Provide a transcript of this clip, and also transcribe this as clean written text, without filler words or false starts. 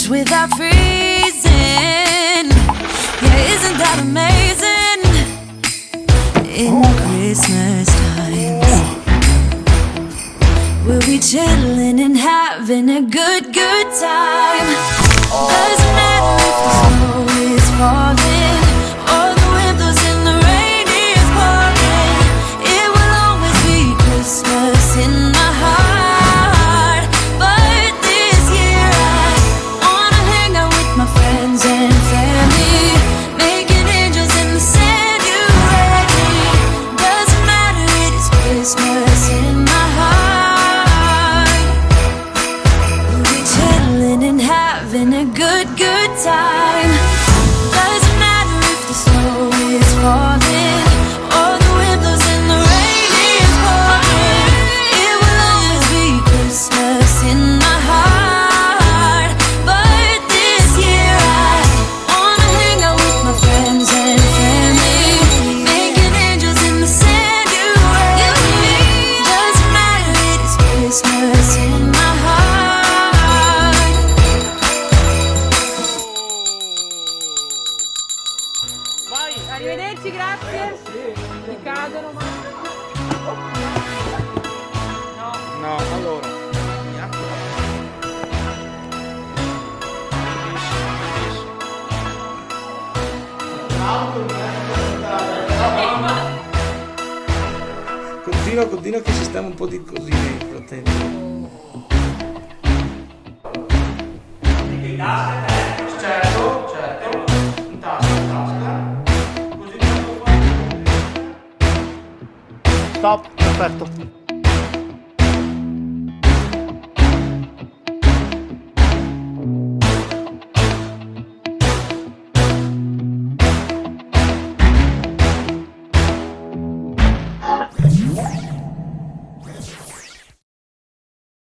days without freezing. Yeah, isn't that amazing? In Christmas times, we'll be chilling and having a good time. Doesn't matter if the snow is falling or the windows in the rain is pouring. It will always be Christmas in my heart. But this year I wanna hang out with my friends and family, making angels in the sand. You ready? Doesn't matter, it is Christmas in my heart. We'll be chilling and having a good time. Doesn't matter if the snow is falling or the windows in the rain is pouring. It will always be Christmas in my heart. But this year I wanna hang out with my friends and family, making angels in the sand. You ready? Doesn't matter, it is Christmas in my heart. Arrivederci, grazie. Mi cadono, ma... No, allora. Continua che sistema un po' di così nel frattempo. Certo. In tasca. Così. Stop, perfetto.